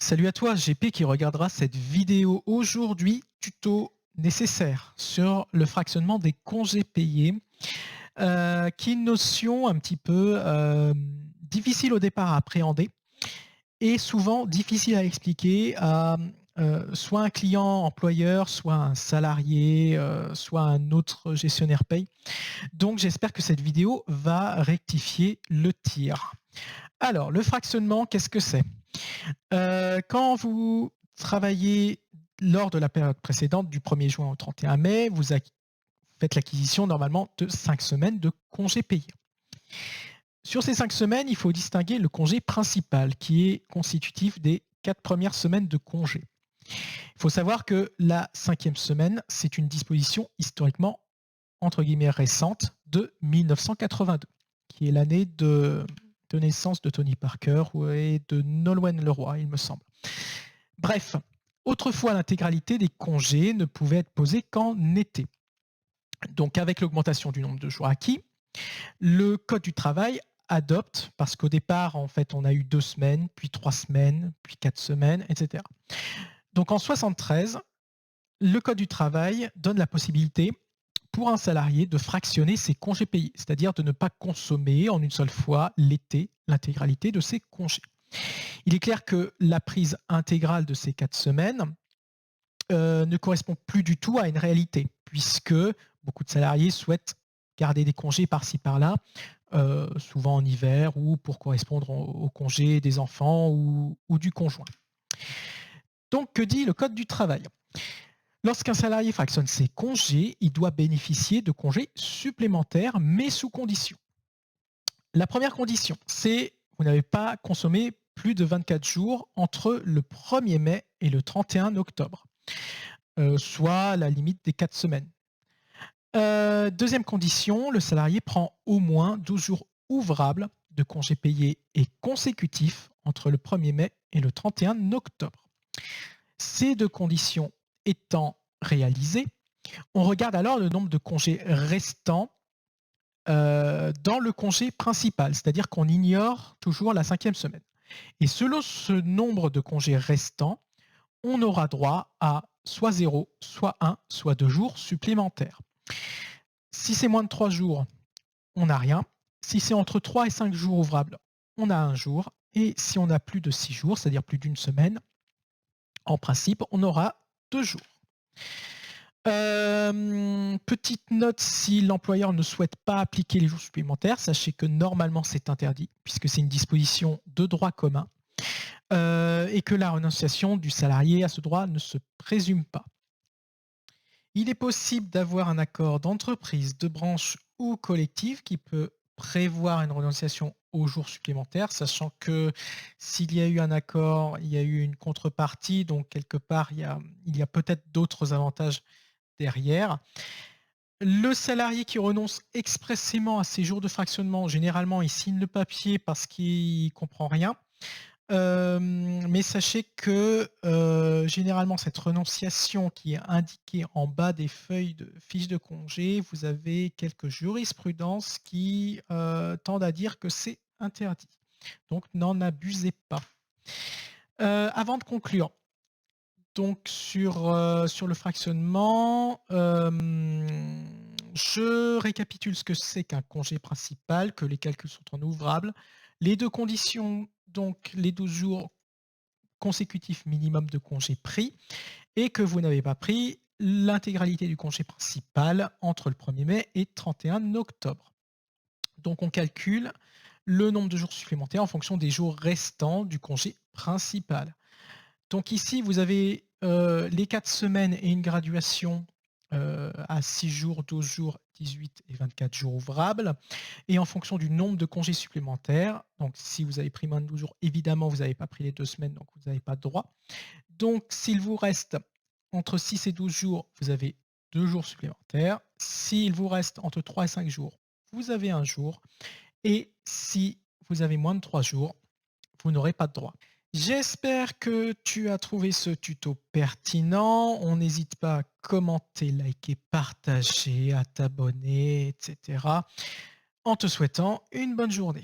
Salut à toi, GP qui regardera cette vidéo aujourd'hui, tuto nécessaire sur le fractionnement des congés payés, qui est une notion un petit peu, difficile au départ à appréhender et souvent difficile à expliquer à, soit un client employeur, soit un salarié, soit un autre gestionnaire paye. Donc j'espère que cette vidéo va rectifier le tir. Alors le fractionnement, qu'est-ce que c'est? Quand vous travaillez lors de la période précédente, du 1er juin au 31 mai, vous faites l'acquisition normalement de 5 semaines de congés payés. Sur ces 5 semaines, il faut distinguer le congé principal qui est constitutif des 4 premières semaines de congé. Il faut savoir que la 5e semaine, c'est une disposition historiquement entre guillemets «récente» de 1982, qui est l'année de naissance de Tony Parker et de Nolwenn Leroy, il me semble. Bref, autrefois l'intégralité des congés ne pouvait être posée qu'en été. Donc avec l'augmentation du nombre de jours acquis, le code du travail adopte, parce qu'au départ en fait on a eu 2 semaines, puis 3 semaines, puis 4 semaines, etc. Donc en 73, le code du travail donne la possibilité pour un salarié de fractionner ses congés payés, c'est-à-dire de ne pas consommer en une seule fois l'été l'intégralité de ses congés. Il est clair que la prise intégrale de ces 4 semaines ne correspond plus du tout à une réalité, puisque beaucoup de salariés souhaitent garder des congés par-ci par-là, souvent en hiver ou pour correspondre aux congés des enfants ou du conjoint. Donc que dit le code du travail? Lorsqu'un salarié fractionne ses congés, il doit bénéficier de congés supplémentaires, mais sous conditions. La première condition, c'est vous n'avez pas consommé plus de 24 jours entre le 1er mai et le 31 octobre, soit la limite des 4 semaines. Deuxième condition, le salarié prend au moins 12 jours ouvrables de congés payés et consécutifs entre le 1er mai et le 31 octobre. Ces 2 conditions étant réalisées, on regarde alors le nombre de congés restants dans le congé principal, c'est-à-dire qu'on ignore toujours la 5e semaine. Et selon ce nombre de congés restants, on aura droit à soit 0, soit 1, soit 2 jours supplémentaires. Si c'est moins de 3 jours, on n'a rien. Si c'est entre 3 et 5 jours ouvrables, on a 1 jour. Et si on a plus de 6 jours, c'est-à-dire plus d'une semaine, en principe, on aura 2 jours. Petite note, si l'employeur ne souhaite pas appliquer les jours supplémentaires, sachez que normalement c'est interdit, puisque c'est une disposition de droit commun, et que la renonciation du salarié à ce droit ne se présume pas. Il est possible d'avoir un accord d'entreprise, de branche ou collectif qui peut prévoir une renonciation aux jours supplémentaires, sachant que s'il y a eu un accord, il y a eu une contrepartie, donc quelque part il y a peut-être d'autres avantages derrière. Le salarié qui renonce expressément à ses jours de fractionnement, généralement, il signe le papier parce qu'il comprend rien. Mais sachez que, généralement, cette renonciation qui est indiquée en bas des feuilles de fiches de congé, vous avez quelques jurisprudences qui, tendent à dire que c'est interdit. Donc n'en abusez pas. Avant de conclure, donc sur le fractionnement, je récapitule ce que c'est qu'un congé principal, que les calculs sont en ouvrables. Les 2 conditions, donc les 12 jours consécutifs minimum de congés pris et que vous n'avez pas pris l'intégralité du congé principal entre le 1er mai et 31 octobre. Donc on calcule le nombre de jours supplémentaires en fonction des jours restants du congé principal. Donc ici, vous avez, les 4 semaines et une graduation, à 6 jours, 12 jours, 18 et 24 jours ouvrables et en fonction du nombre de congés supplémentaires, donc si vous avez pris moins de 12 jours, évidemment, vous n'avez pas pris les 2 semaines, donc vous n'avez pas de droit. Donc s'il vous reste entre 6 et 12 jours, vous avez 2 jours supplémentaires. S'il vous reste entre 3 et 5 jours, vous avez 1 jour et si vous avez moins de 3 jours, vous n'aurez pas de droit. J'espère que tu as trouvé ce tuto pertinent. On n'hésite pas à commenter, liker, partager, à t'abonner, etc. En te souhaitant une bonne journée.